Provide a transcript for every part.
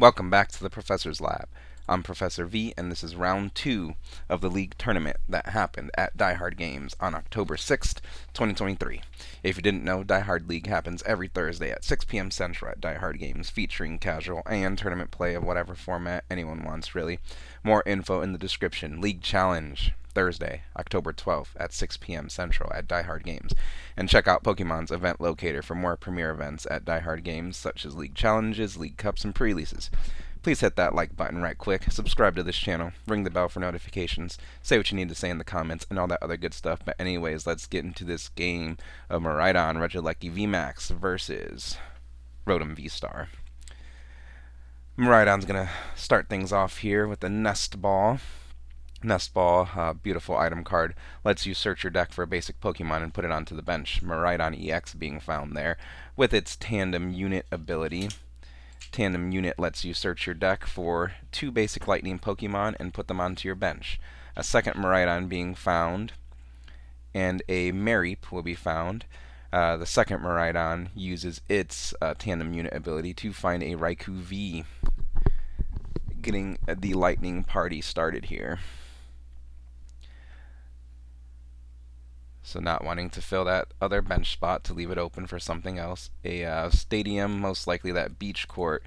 Welcome back to the Professor's Lab. I'm Professor V, and this is round 2 of the league tournament that happened at Die Hard Games on October 6th, 2023. If you didn't know, Die Hard League happens every Thursday at 6 p.m. Central at Die Hard Games, featuring casual and tournament play of whatever format anyone wants, really. More info in the description. League Challenge, Thursday, October 12th at 6 p.m. Central at Die Hard Games. And check out Pokemon's event locator for more premier events at Die Hard Games, such as League Challenges, League Cups, and pre-releases. Please hit that like button right quick, subscribe to this channel, ring the bell for notifications, say what you need to say in the comments, and all that other good stuff. But anyways, let's get into this game of Miraidon Regieleki VMAX versus Rotom V-Star. Miraidon's going to start things off here with the Nest Ball. Nest Ball, beautiful item card, lets you search your deck for a basic Pokemon and put it onto the bench. Miraidon EX being found there with its Tandem Unit ability. Tandem Unit lets you search your deck for 2 basic Lightning Pokemon and put them onto your bench. A second Miraidon being found, and a Mareep will be found. The second Miraidon uses its Tandem Unit ability to find a Raikou V, getting the Lightning party started here. So not wanting to fill that other bench spot to leave it open for something else. A stadium, most likely that beach court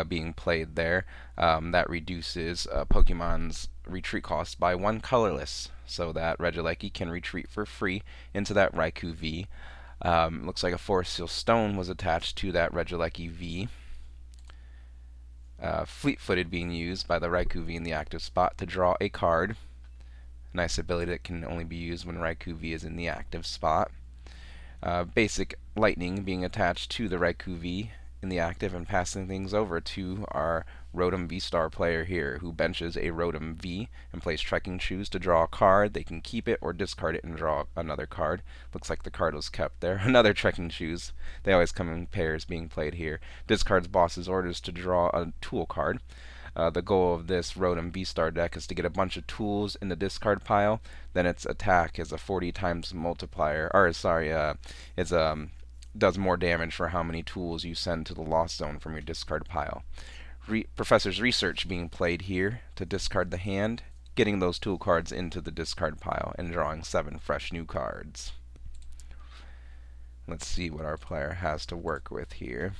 being played there. That reduces Pokemon's retreat cost by 1 colorless, so that Regieleki can retreat for free into that Raikou V. Looks like a Forest Seal Stone was attached to that Regieleki V. Fleet-footed being used by the Raikou V in the active spot to draw a card. Nice ability that can only be used when Raikou V is in the active spot. Basic Lightning being attached to the Raikou V in the active, and passing things over to our Rotom V-Star player here, who benches a Rotom V and plays Trekking Shoes to draw a card. They can keep it or discard it and draw another card. Looks like the card was kept there. Another Trekking Shoes. They always come in pairs being played here. Discards Boss's Orders to draw a tool card. The goal of this Rotom V-Star deck is to get a bunch of tools in the discard pile. Then its attack is a 40 times multiplier, does more damage for how many tools you send to the Lost Zone from your discard pile. Professor's Research being played here to discard the hand, getting those tool cards into the discard pile, and drawing 7 fresh new cards. Let's see what our player has to work with here.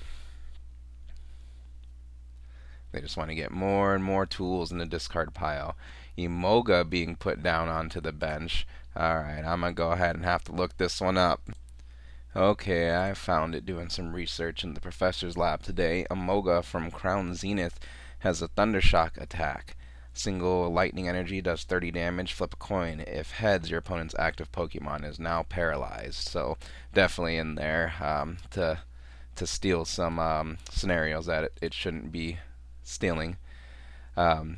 They just want to get more and more tools in the discard pile. Emoga being put down onto the bench. Alright, I'm going to go ahead and have to look this one up. Okay, I found it doing some research in the Professor's Lab today. Emoga from Crown Zenith has a Thundershock attack. Single lightning energy does 30 damage. Flip a coin. If heads, your opponent's active Pokemon is now paralyzed. So definitely in there to steal some scenarios that it shouldn't be stealing.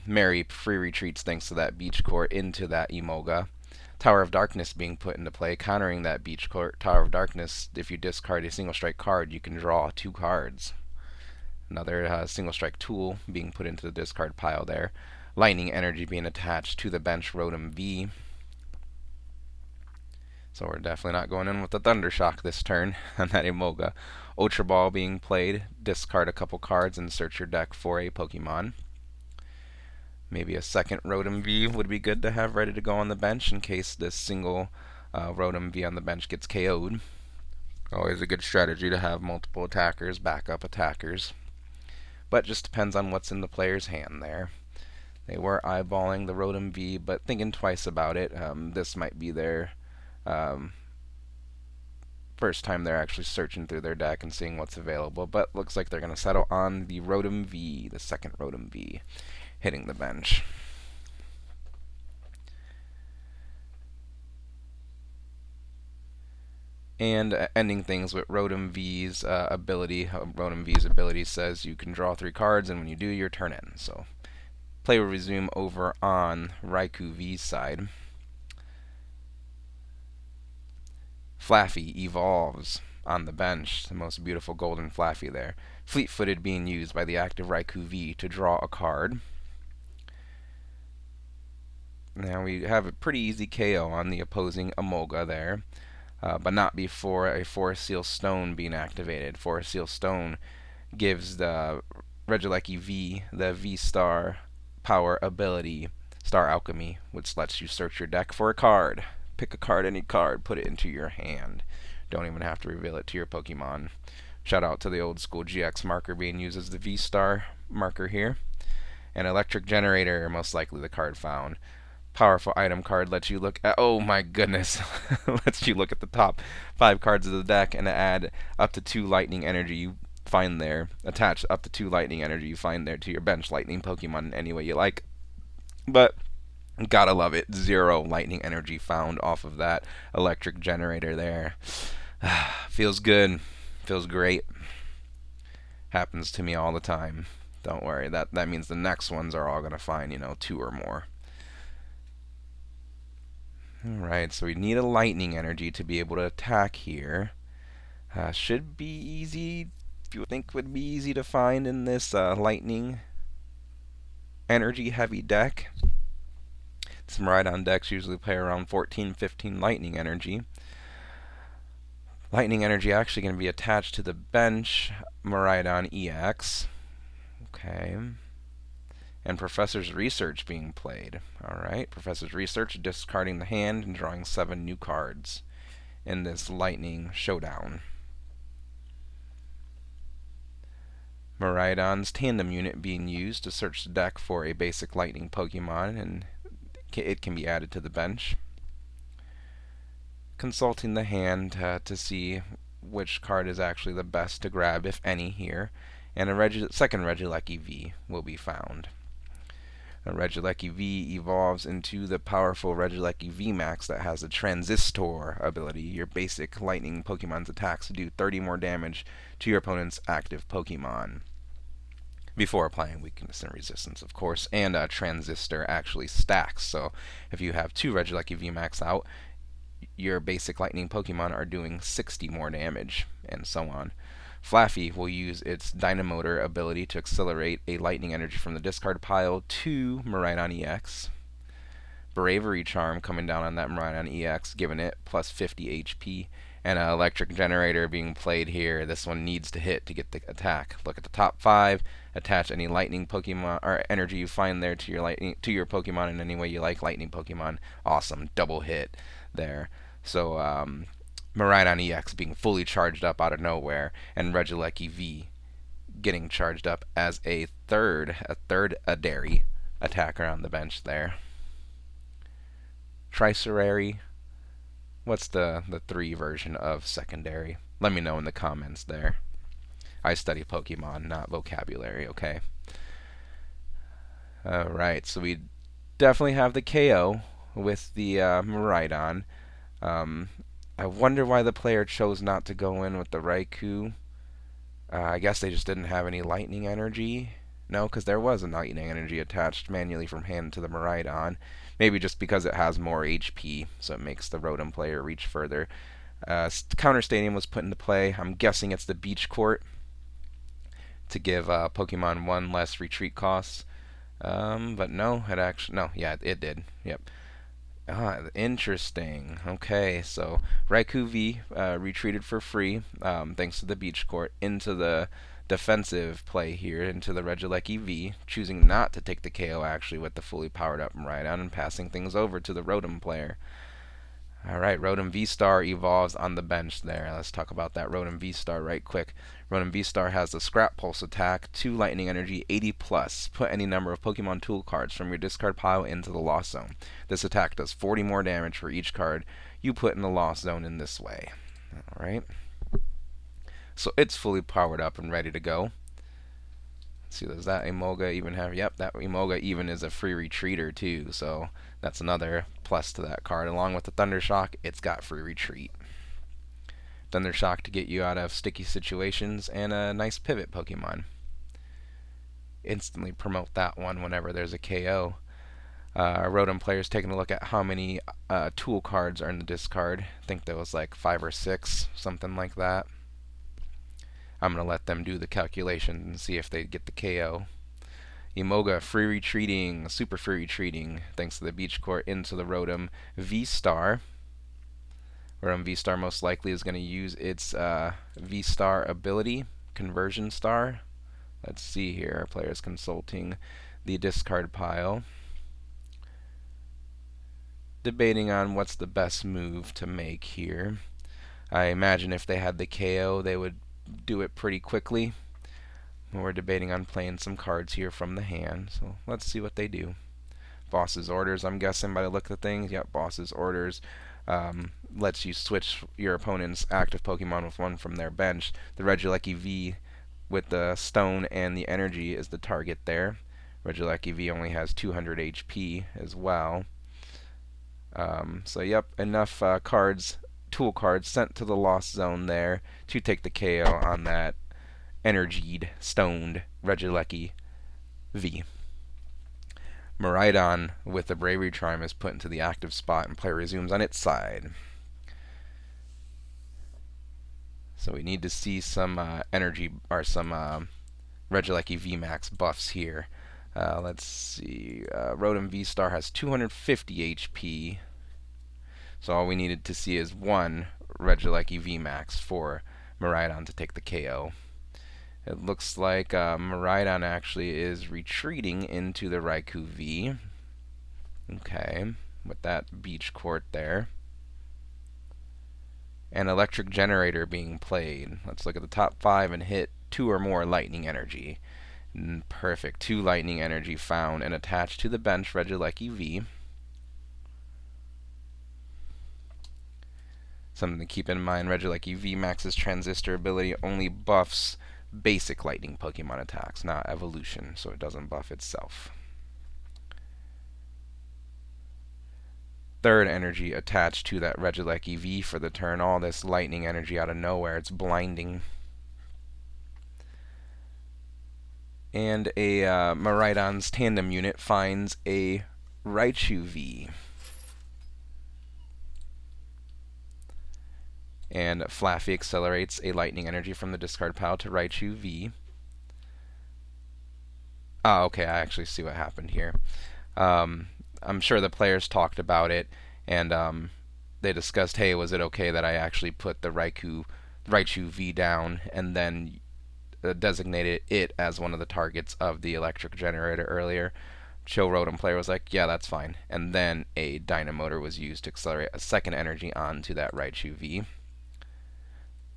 Mary free retreats thanks to that beach court into that Emoga. Tower of Darkness being put into play, countering that beach court. Tower of Darkness, if you discard a single strike card, you can draw 2 cards. Another single strike tool being put into the discard pile there. Lightning energy being attached to the bench Rotom V. So we're definitely not going in with the Thundershock this turn on that Emoga. Ultra Ball being played. Discard a couple cards and search your deck for a Pokemon. Maybe a second Rotom V would be good to have ready to go on the bench in case this single Rotom V on the bench gets KO'd. Always a good strategy to have multiple attackers, backup attackers. But just depends on what's in the player's hand there. They were eyeballing the Rotom V, but thinking twice about it. This might be their first time they're actually searching through their deck and seeing what's available. But looks like they're going to settle on the Rotom V, the second Rotom V, hitting the bench. And ending things with Rotom V's ability. Rotom V's ability says you can draw 3 cards, and when you do, your turn ends. So play will resume over on Raikou V's side. Flaffy evolves on the bench, the most beautiful golden Flaffy there. Fleet-footed being used by the active Raikou V to draw a card. Now we have a pretty easy KO on the opposing Emoga there, but not before a Forest Seal Stone being activated. Forest Seal Stone gives the Regieleki V, the V Star power ability, Star Alchemy, which lets you search your deck for a card. Pick a card, any card, put it into your hand. Don't even have to reveal it to your Pokemon. Shout out to the old school GX marker being used as the V Star marker here. An electric generator, most likely the card found. Powerful item card lets you look at, oh my goodness, lets you look at the top 5 cards of the deck and add up to 2 lightning energy you find there. Attach up to 2 lightning energy you find there to your bench lightning Pokemon in any way you like. But gotta love it, 0 lightning energy found off of that electric generator there. Feels good, feels great. Happens to me all the time. Don't worry, that means the next ones are all gonna find, 2 or more. Alright, so we need a lightning energy to be able to attack here. Should be easy, if you think would be easy to find in this lightning energy heavy deck. Some Miraidon decks usually play around 14-15 lightning energy. Lightning energy actually going to be attached to the bench Miraidon EX. Okay. And Professor's Research being played. Alright, Professor's Research discarding the hand and drawing 7 new cards in this lightning showdown. Miraidon's tandem unit being used to search the deck for a basic lightning Pokemon, and it can be added to the bench. Consulting the hand to see which card is actually the best to grab, if any, here. And a second Regieleki V will be found. Regieleki V evolves into the powerful Regieleki VMAX that has a Transistor ability. Your basic lightning Pokemon's attacks do 30 more damage to your opponent's active Pokemon. Before applying weakness and resistance, of course. And Transistor actually stacks. So if you have 2 Regieleki VMAX out, your basic lightning Pokemon are doing 60 more damage, and so on. Flaffy will use its Dynamotor ability to accelerate a lightning energy from the discard pile to Miraidon EX. Bravery Charm coming down on that Miraidon EX, giving it plus 50 HP. And an electric generator being played here. This one needs to hit to get the attack. Look at the top 5. Attach any lightning Pokemon or energy you find there to your Pokemon in any way you like. Lightning Pokemon, awesome, double hit there. So Miraidon EX being fully charged up out of nowhere, and Regieleki V getting charged up as a third Adary attacker on the bench there. Tricerary. What's the 3 version of secondary? Let me know in the comments there. I study Pokemon, not vocabulary, okay? Alright, so we definitely have the KO with the Miraidon. I wonder why the player chose not to go in with the Raikou. I guess they just didn't have any lightning energy. No, because there was a lightning energy attached manually from hand to the Miraidon. Maybe just because it has more HP, so it makes the Rotom player reach further. Counter Stadium was put into play. I'm guessing it's the Beach Court to give Pokemon 1 less retreat costs. But no, it did. Yep. Interesting. Okay, so Raikou V retreated for free, thanks to the Beach Court, into the defensive play here, into the Regieleki V, choosing not to take the KO actually with the fully powered up Miraidon and passing things over to the Rotom player. Alright, Rotom V-Star evolves on the bench there. Let's talk about that Rotom V-Star right quick. Rotom V-Star has the Scrap Pulse attack, 2 lightning energy, 80 plus. Put any number of Pokemon tool cards from your discard pile into the Lost Zone. This attack does 40 more damage for each card you put in the Lost Zone in this way. Alright. So it's fully powered up and ready to go. Let's see, does that Emolga even have... Yep, that Emolga even is a free retreater too, so that's another plus to that card. Along with the Thundershock, it's got free retreat. Thundershock to get you out of sticky situations, and a nice pivot Pokemon. Instantly promote that one whenever there's a KO. Rotom players taking a look at how many tool cards are in the discard. I think there was like 5 or 6, something like that. I'm going to let them do the calculation and see if they get the KO. Emolga free retreating, super free retreating, thanks to the Beach Court into the Rotom V-Star. Rotom V-Star most likely is going to use its V-Star ability, Conversion Star. Let's see here. Our player's consulting the discard pile, debating on what's the best move to make here. I imagine if they had the KO, they would do it pretty quickly. We're debating on playing some cards here from the hand, so let's see what they do. Boss's Orders, I'm guessing by the look of things. Yep, Boss's Orders lets you switch your opponent's active Pokemon with one from their bench. The Regieleki V with the stone and the energy is the target there. Regieleki V only has 200 HP as well. So yep, enough tool cards sent to the Lost Zone there to take the KO on that energied, stoned Regieleki V. Miraidon with the Bravery Charm is put into the active spot and play resumes on its side. So we need to see some energy or some Regieleki VMAX buffs here. Let's see. Rotom V-Star has 250 HP. So all we needed to see is one Regieleki VMAX for Miraidon to take the KO. It looks like Miraidon actually is retreating into the Raikou V. Okay, with that beach court there. An electric generator being played. Let's look at the top 5 and hit 2 or more lightning energy. Perfect. 2 lightning energy found and attached to the bench Regieleki V. Something to keep in mind, Regieleki V Max's Transistor ability only buffs basic lightning Pokemon attacks, not evolution, so it doesn't buff itself. Third energy attached to that Regieleki V for the turn. All this lightning energy out of nowhere, it's blinding. And a Miraidon's tandem unit finds a Raichu V. And Flaffy accelerates a lightning energy from the discard pile to Raichu V. Ah, okay, I actually see what happened here. I'm sure the players talked about it, and they discussed, hey, was it okay that I actually put the Raichu V down and then designated it as one of the targets of the electric generator earlier? Chill Rotom player was like, yeah, that's fine. And then a Dynamotor was used to accelerate a second energy onto that Raichu V.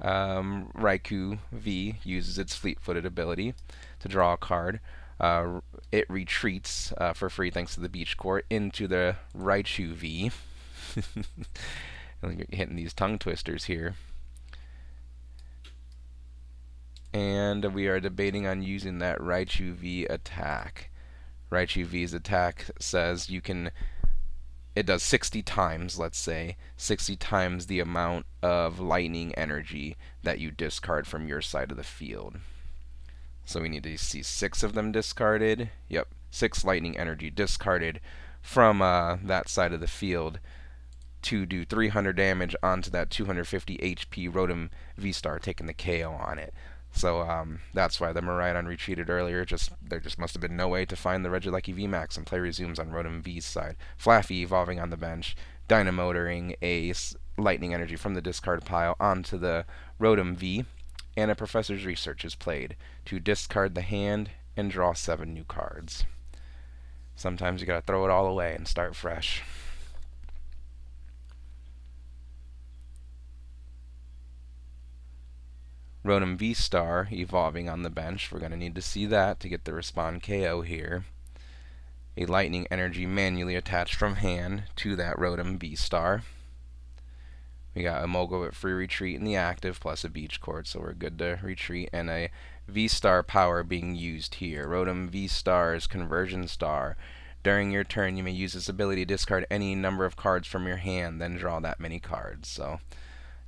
Raikou V uses its fleet-footed ability to draw a card. It retreats for free thanks to the beach court into the Raichu V. You're hitting these tongue twisters here. And we are debating on using that Raichu V attack. Raichu V's attack says it does 60 times, let's say, 60 times the amount of lightning energy that you discard from your side of the field. So we need to see 6 of them discarded. Yep, 6 lightning energy discarded from that side of the field to do 300 damage onto that 250 HP Rotom V-Star, taking the KO on it. So that's why the Miraidon retreated earlier. There just must have been no way to find the Regieleki VMAX, and play resumes on Rotom V's side. Flaffy evolving on the bench, Dynamotoring a lightning energy from the discard pile onto the Rotom V, and a Professor's Research is played to discard the hand and draw 7 new cards. Sometimes you gotta throw it all away and start fresh. Rotom V-Star evolving on the bench. We're going to need to see that to get the Respond KO here. A lightning energy manually attached from hand to that Rotom V-Star. We got a Mogo at free retreat in the active, plus a beach court, so we're good to retreat. And a V-Star power being used here. Rotom V-Star's Conversion Star. During your turn, you may use this ability to discard any number of cards from your hand, then draw that many cards. So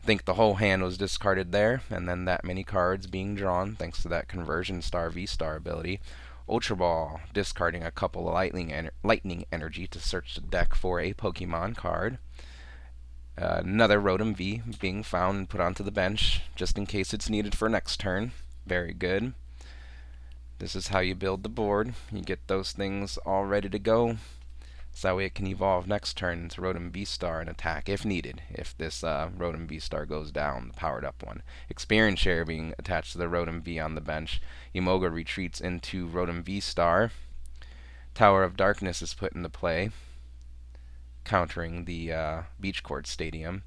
I think the whole hand was discarded there, and then that many cards being drawn thanks to that Conversion Star V-Star ability. Ultra Ball, discarding a couple of lightning energy to search the deck for a Pokemon card. Another Rotom V being found and put onto the bench just in case it's needed for next turn. Very good. This is how you build the board. You get those things all ready to go. So that way it can evolve next turn into Rotom V-Star and attack if needed, if this Rotom V-Star goes down, the powered up one. Experience Share being attached to the Rotom V on the bench. Emoga retreats into Rotom V-Star. Tower of Darkness is put into play, countering the Beach Court Stadium.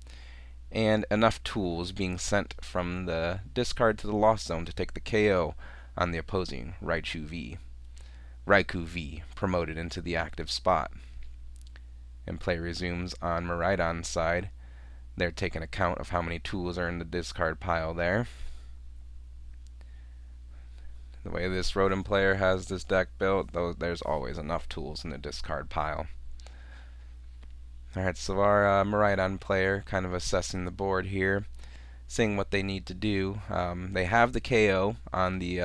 And enough tools being sent from the discard to the Lost Zone to take the KO on the opposing Raichu V. Raikou V promoted into the active spot. And play resumes on Miraidon's side. They're taking account of how many tools are in the discard pile there. The way this Rotom player has this deck built, though, there's always enough tools in the discard pile. Alright, so our Miraidon player kind of assessing the board here, seeing what they need to do. They have the KO on the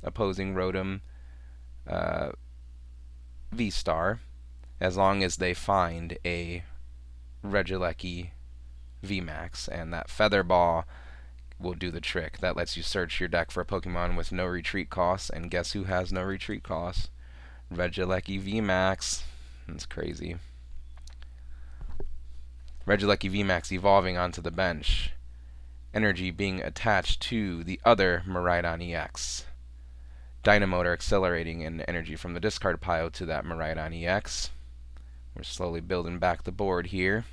opposing Rotom V-Star, as long as they find a Regieleki VMAX, and that Feather Ball will do the trick. That lets you search your deck for a Pokemon with no retreat costs, and guess who has no retreat costs? Regieleki VMAX. That's crazy. Regieleki VMAX evolving onto the bench. Energy being attached to the other Miraidon EX. Dynamotor accelerating in energy from the discard pile to that Miraidon EX. We're slowly building back the board here.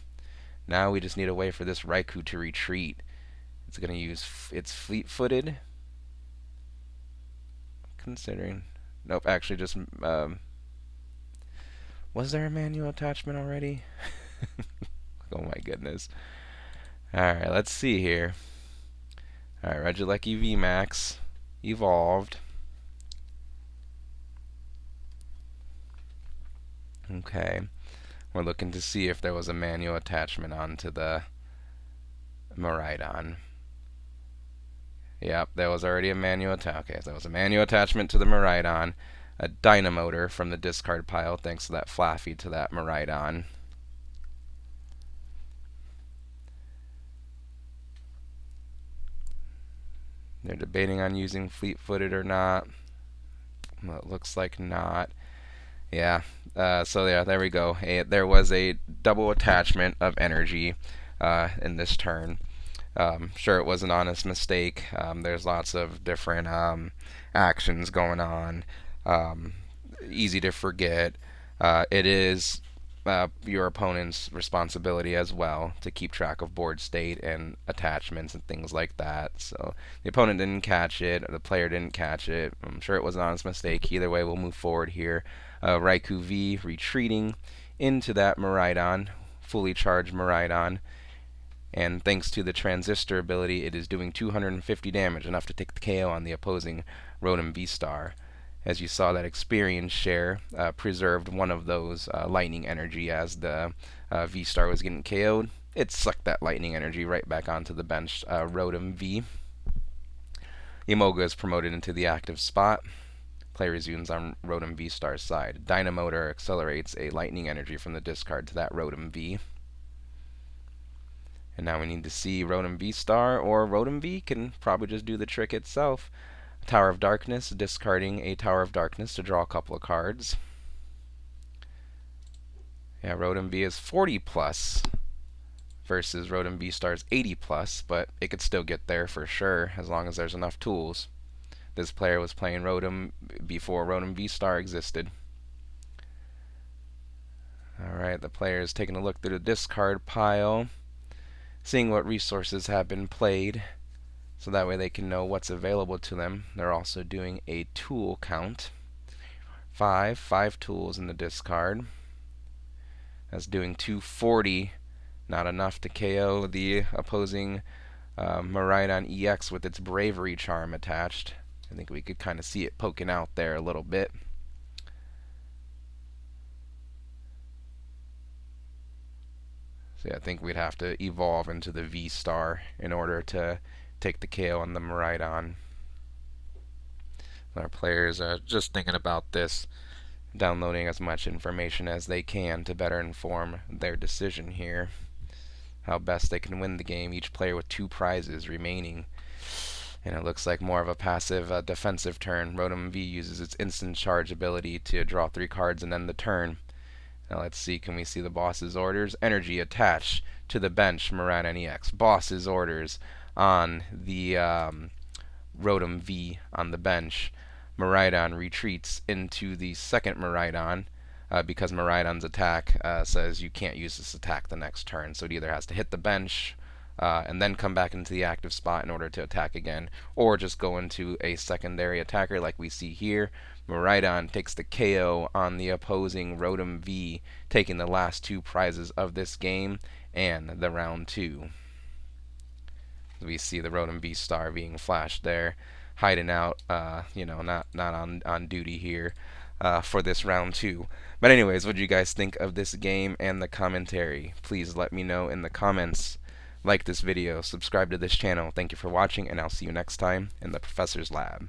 Now we just need a way for this Raikou to retreat. It's going to use its fleet-footed. Considering... Nope, actually just... was there a manual attachment already? Oh my goodness. Alright, let's see here. Alright, Regieleki VMAX evolved. Okay. We're looking to see if there was a manual attachment onto the Miraidon. Yep, there was already a manual attachment. Okay, so there was a manual attachment to the Miraidon. A Dynamotor from the discard pile, thanks to that Flaffy to that Miraidon. They're debating on using fleet-footed or not. Well, it looks like not. Yeah, so yeah, there we go. There was a double attachment of energy in this turn. Sure, it was an honest mistake. There's lots of different actions going on. Easy to forget. It is your opponent's responsibility as well to keep track of board state and attachments and things like that. So the opponent didn't catch it, or the player didn't catch it. I'm sure it was an honest mistake. Either way, we'll move forward here. Raikou V retreating into that Miraidon, fully charged Miraidon. And thanks to the Transistor ability, it is doing 250 damage, enough to take the KO on the opposing Rotom V-Star. As you saw, that Experience Share preserved one of those lightning energy as the V-Star was getting KO'd. It sucked that lightning energy right back onto the bench Rotom V. Emoga is promoted into the active spot. Play resumes on Rotom V-Star's side. Dynamotor accelerates a lightning energy from the discard to that Rotom V. And now we need to see Rotom V-Star, or Rotom V can probably just do the trick itself. Tower of Darkness, discarding a Tower of Darkness to draw a couple of cards. Yeah, Rotom V is 40 plus versus Rotom V-Star's 80 plus, but it could still get there for sure as long as there's enough tools. This player was playing Rotom before Rotom V-Star existed. Alright, the player is taking a look through the discard pile, seeing what resources have been played, so that way they can know what's available to them. They're also doing a tool count. Five tools in the discard. That's doing 240. Not enough to KO the opposing Miraidon EX with its Bravery Charm attached. I think we could kind of see it poking out there a little bit. So yeah, I think we'd have to evolve into the V-Star in order to take the KO on the Miraidon. Our players are just thinking about this, downloading as much information as they can to better inform their decision here. How best they can win the game, each player with 2 prizes remaining. And it looks like more of a passive defensive turn. Rotom V uses its instant charge ability to draw 3 cards and end the turn. Now let's see, can we see the boss's orders? Energy attached to the bench, Miraidon EX. Boss's orders on the Rotom V on the bench. Miraidon retreats into the second Miraidon because Miraidon's attack says you can't use this attack the next turn. So it either has to hit the bench and then come back into the active spot in order to attack again, or just go into a secondary attacker like we see here. Miraidon takes the KO on the opposing Rotom V, taking the last two prizes of this game and the round 2. We see the Rotom V star being flashed there, hiding out, not on duty here for this round 2. But anyways, what do you guys think of this game and the commentary? Please let me know in the comments. Like this video, subscribe to this channel. Thank you for watching, and I'll see you next time in the Professor's Lab.